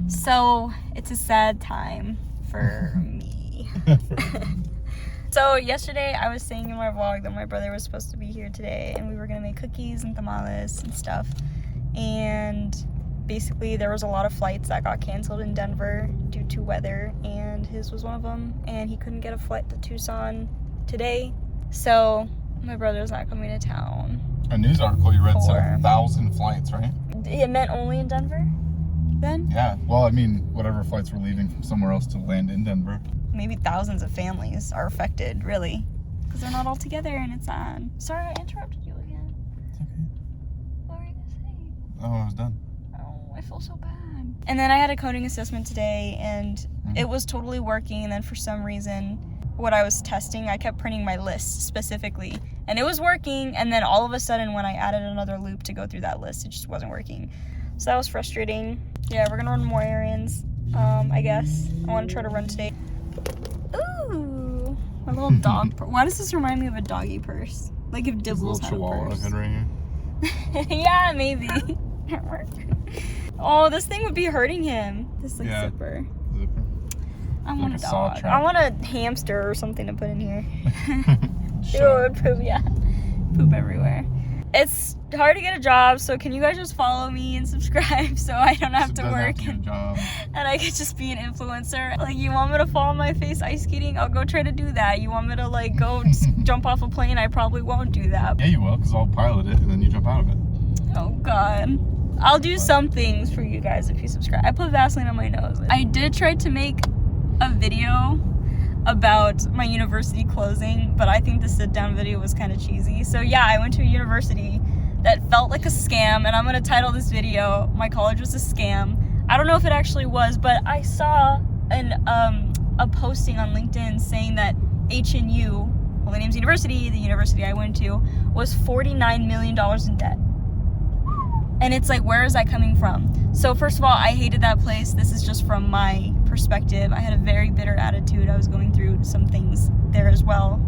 So it's a sad time for me. So yesterday I was saying in my vlog that my brother was supposed to be here today and we were gonna make cookies and tamales and stuff. And basically there was a lot of flights that got canceled in Denver due to weather, and his was one of them, and he couldn't get a flight to Tucson today. So my brother's not coming to town. A news article you read said 1,000 flights, right? It meant only in Denver then? Yeah, well, I mean, whatever flights were leaving from somewhere else to land in Denver. Maybe thousands of families are affected, really, because they're not all together and it's sad. Sorry, I interrupted you again. It's okay. What were you gonna say? Oh, I was done. Oh, I feel so bad. And then I had a coding assessment today, and it was totally working, and then for some reason, what I was testing, I kept printing my list specifically, and it was working, and then all of a sudden, when I added another loop to go through that list, it just wasn't working. So that was frustrating. Yeah, we're gonna run more errands, I guess. I want to try to run today. Ooh, my little dog. Why does this remind me of a doggy purse? Like if Dibbles had a purse. Right here. Yeah, maybe. Oh, this thing would be hurting him. This zipper. I want a dog. I want a hamster or something to put in here. It would poop, yeah. Poop everywhere. It's hard to get a job, so can you guys just follow me and subscribe so I don't have to work and I could just be an influencer? Like, you want me to fall on my face ice skating? I'll go try to do that. You want me to like go jump off a plane? I probably won't do that. Yeah, you will, because I'll pilot it and then you jump out of it. Oh God. I'll do some things for you guys if you subscribe. I put Vaseline on my nose. I did try to make a video about my university closing, but I think the sit-down video was kind of cheesy. So yeah, I went to a university that felt like a scam, and I'm gonna title this video, "My college was a scam." I don't know if it actually was, but I saw a posting on LinkedIn saying that HNU, Holy Names University, the university I went to, was $49 million in debt. And it's like, where is that coming from? So first of all, I hated that place. This is just from my perspective. I had a very bitter attitude. I was going through some things there as well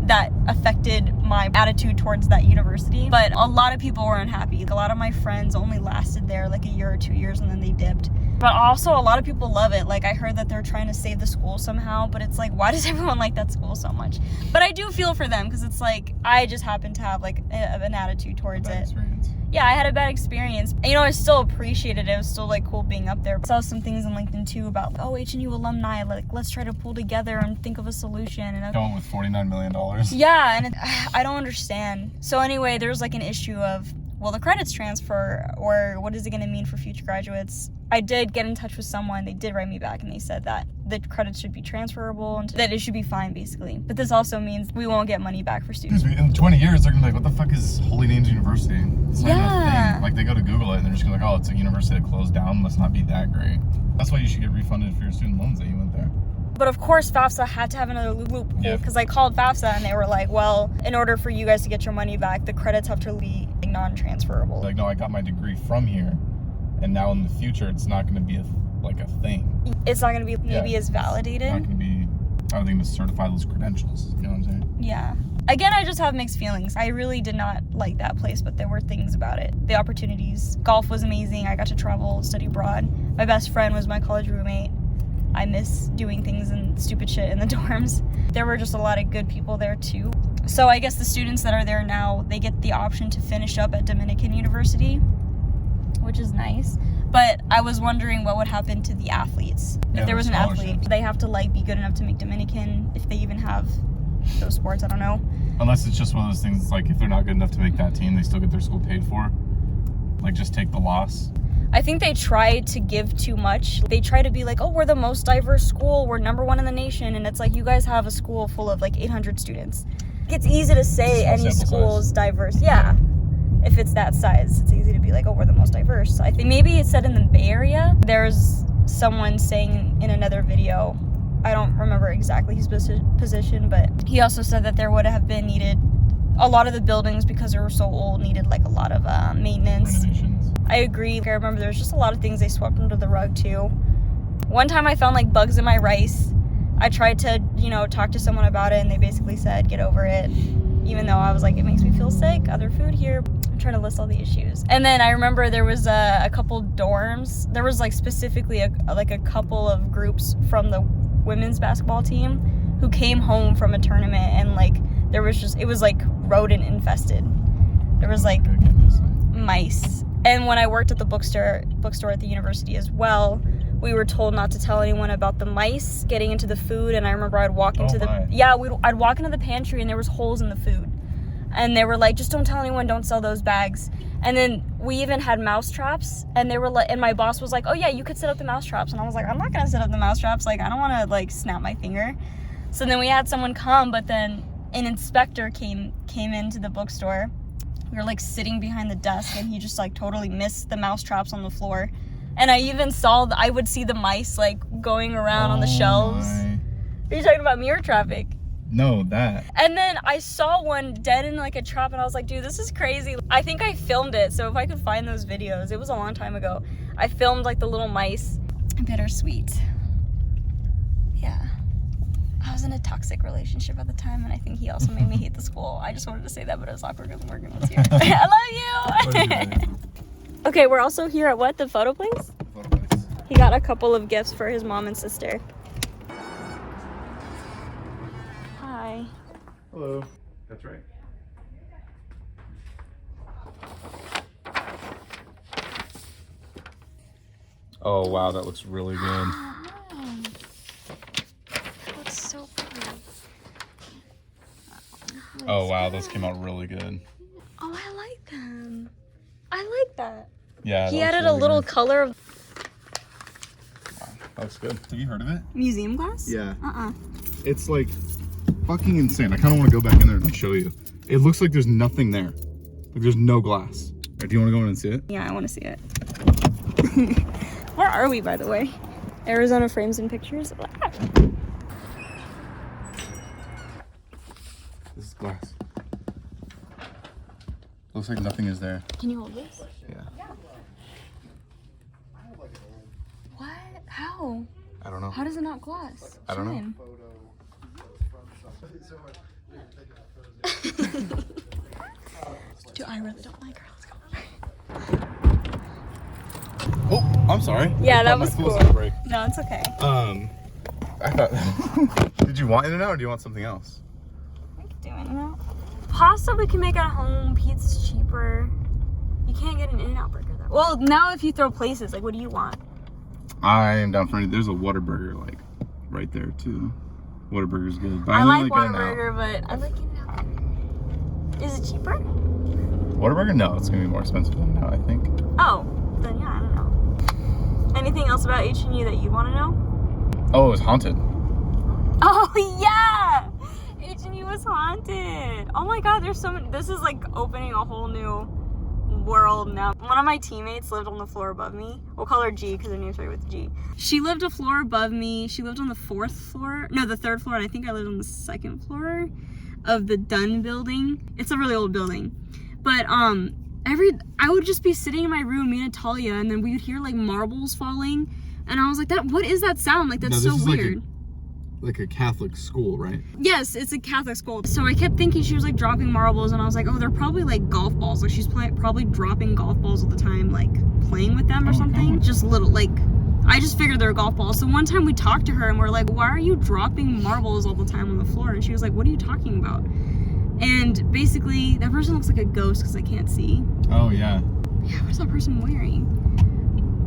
that affected my attitude towards that university. But a lot of people were unhappy. A lot of my friends only lasted there like a year or 2 years and then they dipped. But also a lot of people love it. Like, I heard that they're trying to save the school somehow, but it's like, why does everyone like that school so much? But I do feel for them, because it's like, I just happen to have like an attitude towards it. Experience. Yeah, I had a bad experience. You know, I still appreciated it. It was still like cool being up there. I saw some things on LinkedIn too about, HNU alumni, like, let's try to pull together and think of a solution. And going with $49 million. Yeah, and I don't understand. So anyway, there's like an issue of, will the credits transfer, or what is it going to mean for future graduates? I did get in touch with someone. They did write me back, and they said that the credits should be transferable and that it should be fine, basically. But this also means we won't get money back for students. In 20 years, they're going to be like, what the fuck is Holy Names University? It's not even a thing. Like, they go to Google it, and they're just going to be like, oh, it's a university that closed down. Must not be that great. That's why you should get refunded for your student loans that you went there. But of course, FAFSA had to have another loophole, because I called FAFSA and they were like, well, in order for you guys to get your money back, the credits have to be non-transferable. Like, no, I got my degree from here, and now in the future, it's not going to be a thing. It's not going to be maybe as validated. It's not going to be, I don't think, to certify those credentials. You know what I'm saying? Yeah. Again, I just have mixed feelings. I really did not like that place, but there were things about it. The opportunities. Golf was amazing. I got to travel, study abroad. My best friend was my college roommate. I miss doing things and stupid shit in the dorms. There were just a lot of good people there too. So I guess the students that are there now, they get the option to finish up at Dominican University, which is nice. But I was wondering what would happen to the athletes. If there was an athlete, they have to like be good enough to make Dominican, if they even have those sports, I don't know. Unless it's just one of those things, like if they're not good enough to make that team, they still get their school paid for. Like, just take the loss. I think they try to give too much. They try to be like, oh, we're the most diverse school. We're #1 in the nation. And it's like, you guys have a school full of like 800 students. It's easy to say any school is diverse. Yeah. If it's that size, it's easy to be like, oh, we're the most diverse. I think maybe it said in the Bay Area. There's someone saying in another video, I don't remember exactly his position, but he also said that there would have been needed, a lot of the buildings, because they were so old, needed like a lot of maintenance. Renovations. I agree. I remember there's just a lot of things they swept under the rug too. One time I found like bugs in my rice. I tried to, talk to someone about it, and they basically said, get over it. Even though I was like, it makes me feel sick. Other food here. trying to list all the issues. And then I remember there was a couple dorms. There was like specifically a couple of groups from the women's basketball team who came home from a tournament, and like there was just, it was like rodent infested. There was like mice. And when I worked at the bookstore at the university as well, we were told not to tell anyone about the mice getting into the food. And I remember I'd walk into I'd walk into the pantry and there was holes in the food. And they were like, just don't tell anyone, don't sell those bags. And then we even had mouse traps, and they were like, and my boss was like, oh yeah, you could set up the mouse traps. And I was like, I'm not gonna set up the mouse traps. Like, I don't wanna like snap my finger. So then we had someone come, but then an inspector came into the bookstore. We were like sitting behind the desk, and he just like totally missed the mouse traps on the floor. And I even saw, I would see the mice like going around on the shelves. Are you talking about mirror traffic? No, that. And then I saw one dead in like a trap, and I was like, dude, this is crazy. I think I filmed it, so if I could find those videos, it was a long time ago. I filmed like the little mice. Bittersweet. Yeah. I was in a toxic relationship at the time, and I think he also made me hate the school. I just wanted to say that, but it was awkward because Morgan was here. I love you! Okay, we're also here at what? The photo place? Photo place. He got a couple of gifts for his mom and sister. Hi. Hello. That's right. Oh wow, that looks really good. That looks so pretty. Oh wow, those came out really good. Oh, I like them. I like that. Yeah. He added really a little color of. Wow, that looks good. Have you heard of it? Museum glass? Yeah. It's like fucking insane. I kind of want to go back in there and show you. It looks like there's nothing there. Like there's no glass. Right, do you want to go in and see it? Yeah, I want to see it. Where are we, by the way? Arizona Frames and Pictures. This is glass. Looks like nothing is there. Can you hold this? Yeah. What? How? I don't know. How does it not gloss? I don't know. Dude, I really don't like her. Let's go. Oh, I'm sorry. Yeah, that was cool. Break. No, it's okay. I thought. Did you want In-N-Out or do you want something else? I could do In-N-Out. Pasta we can make at home. Pizza's cheaper. You can't get an In-N-Out burger though. Well, now if you throw places, like, what do you want? I am down for anything. There's a Whataburger like right there too. Whataburger's good. But I like Whataburger, but I like In-N-Out. Is it cheaper? Whataburger? No, it's gonna be more expensive than In-N-Out, I think. Oh, then yeah, I don't know. Anything else about H&U that you want to know? Oh, it was haunted. Oh yeah, H&U was haunted. Oh my god, there's so many. This is like opening a whole new world now. One of my teammates lived on the floor above me. We'll call her G because her name started with G. She lived a floor above me. She lived on the third floor, and I think I lived on the second floor of the Dunn building. It's a really old building, but I would just be sitting in my room, me and Natalia, and then we would hear like marbles falling, and I was like, what is that sound? Like, that's so weird. Like a Catholic school, right? Yes, it's a Catholic school. So I kept thinking she was like dropping marbles, and I was like, oh, they're probably like golf balls. Like she's probably dropping golf balls all the time, like playing with them or something. God. Just little, like, I just figured they're golf balls. So one time we talked to her and we're like, why are you dropping marbles all the time on the floor? And she was like, what are you talking about? And basically, that person looks like a ghost because I can't see. Oh, yeah. Yeah, what's that person wearing?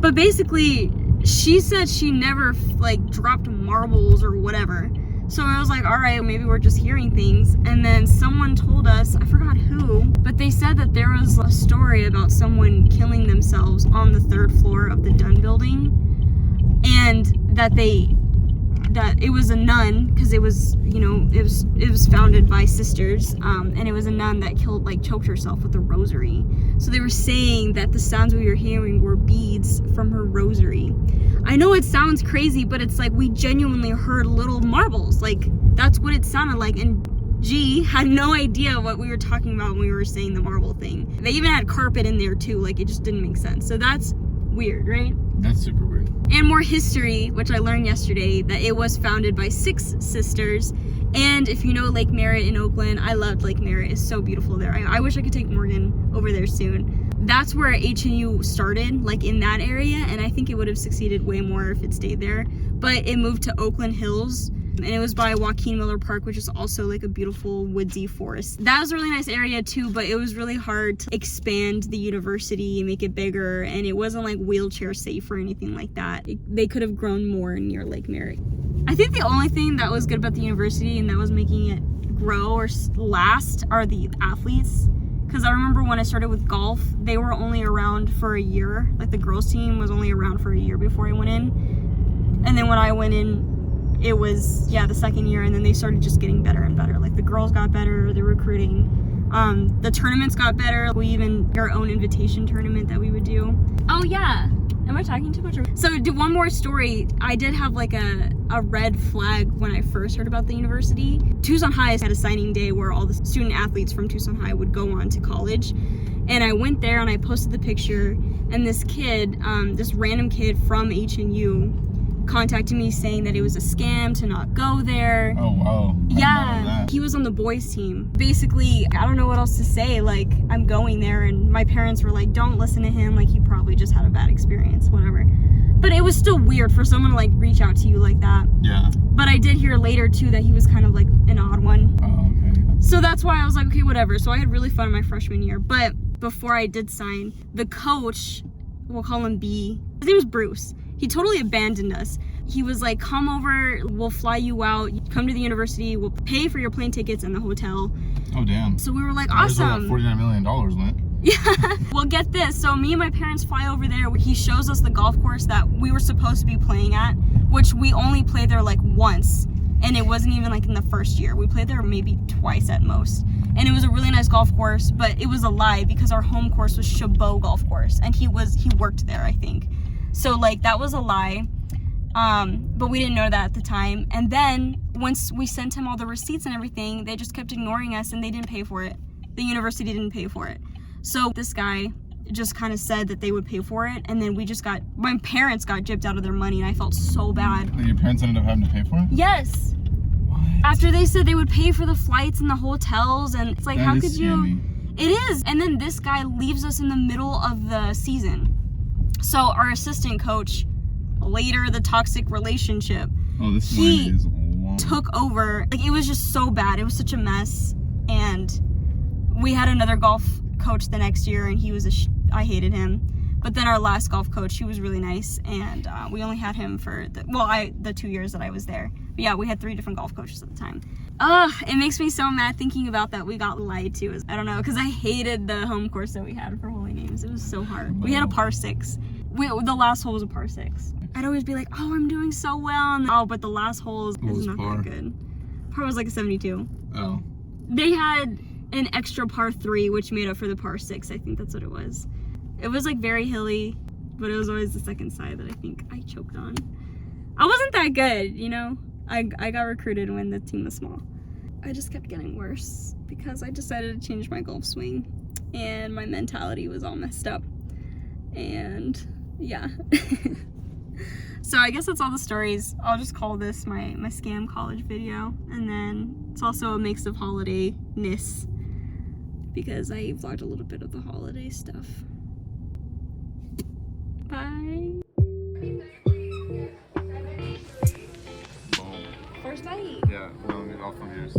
But basically, she said she never like dropped marbles or whatever. So I was like, all right, maybe we're just hearing things. And then someone told us, I forgot who, but they said that there was a story about someone killing themselves on the third floor of the Dunn building, and that it was a nun, because it was, you know, it was founded by sisters, and it was a nun that choked herself with a rosary. So they were saying that the sounds we were hearing were beads from her rosary. I know it sounds crazy, but it's like we genuinely heard little marbles. Like, that's what it sounded like, and G had no idea what we were talking about when we were saying the marble thing. They even had carpet in there too, like it just didn't make sense. So that's weird, right? That's super weird. And more history, which I learned yesterday, that it was founded by 6 sisters. And if you know Lake Merritt in Oakland, I loved Lake Merritt. It's so beautiful there. I wish I could take Morgan over there soon. That's where HNU started, like in that area, and I think it would have succeeded way more if it stayed there. But it moved to Oakland Hills, and it was by Joaquin Miller Park, which is also like a beautiful woodsy forest. That was a really nice area too, but it was really hard to expand the university and make it bigger, and it wasn't like wheelchair safe or anything like that. They could have grown more near Lake Merritt. I think the only thing that was good about the university and that was making it grow or last are the athletes. Because I remember when I started with golf, they were only around for a year. Like the girls team was only around for a year before I went in. And then when I went in, it was, the 2nd year, and then they started just getting better and better. Like the girls got better, the recruiting. The tournaments got better. We even had our own invitation tournament that we would do. Oh yeah. Am I talking too much? So one more story. I did have like a red flag when I first heard about the university. Tucson High had a signing day where all the student athletes from Tucson High would go on to college. And I went there and I posted the picture, and this kid, this random kid from HNU contacted me saying that it was a scam to not go there. Oh wow. Yeah, he was on the boys team. Basically, I don't know what else to say. Like, I'm going there, and my parents were like, don't listen to him. Like, he probably just had a bad experience, whatever. But it was still weird for someone to like reach out to you like that. Yeah. But I did hear later too that he was kind of like an odd one. Oh, okay. So that's why I was like, okay, whatever. So I had really fun my freshman year. But before I did sign, the coach, we'll call him B, his name was Bruce. He totally abandoned us. He was like, come over, we'll fly you out, come to the university, we'll pay for your plane tickets and the hotel. Oh, damn. So we were like, Where's awesome. all that $49 million went? Yeah. Well, get this. So me and my parents fly over there. He shows us the golf course that we were supposed to be playing at, which we only played there like once. And it wasn't even like in the first year. We played there maybe twice at most. And it was a really nice golf course, but it was a lie because our home course was Chabot Golf Course. And he worked there, I think. So like that was a lie. But we didn't know that at the time. And then once we sent him all the receipts and everything, they just kept ignoring us and they didn't pay for it. The university didn't pay for it. So this guy just kind of said that they would pay for it. And then my parents got gypped out of their money, and I felt so bad. Your parents ended up having to pay for it? Yes. What? After they said they would pay for the flights and the hotels, and it's like, That how is could you? scammy. It is. And then this guy leaves us in the middle of the season. So our assistant coach, later the toxic relationship, This he line is long. took over. Like, it was just so bad. It was such a mess. And we had another golf coach the next year, and he was I hated him. But then our last golf coach, he was really nice, and we only had him for the 2 years that I was there. But yeah, we had 3 different golf coaches at the time. It makes me so mad thinking about that we got lied to. I don't know, because I hated the home course that we had for Holy Names. It was so hard. We had a par 6. The last hole was a par 6. I'd always be like, oh, I'm doing so well. And, but the last hole is not par? that good. Par was like a 72. Oh. They had an extra par 3, which made up for the par 6. I think that's what it was. It was like very hilly, but it was always the second side that I think I choked on. I wasn't that good, you know? I got recruited when the team was small. I just kept getting worse because I decided to change my golf swing, and my mentality was all messed up. And yeah. So I guess that's all the stories. I'll just call this my scam college video, and then it's also a mix of holiday-ness because I vlogged a little bit of the holiday stuff. Bye. First bite. Yeah, well, all from yours.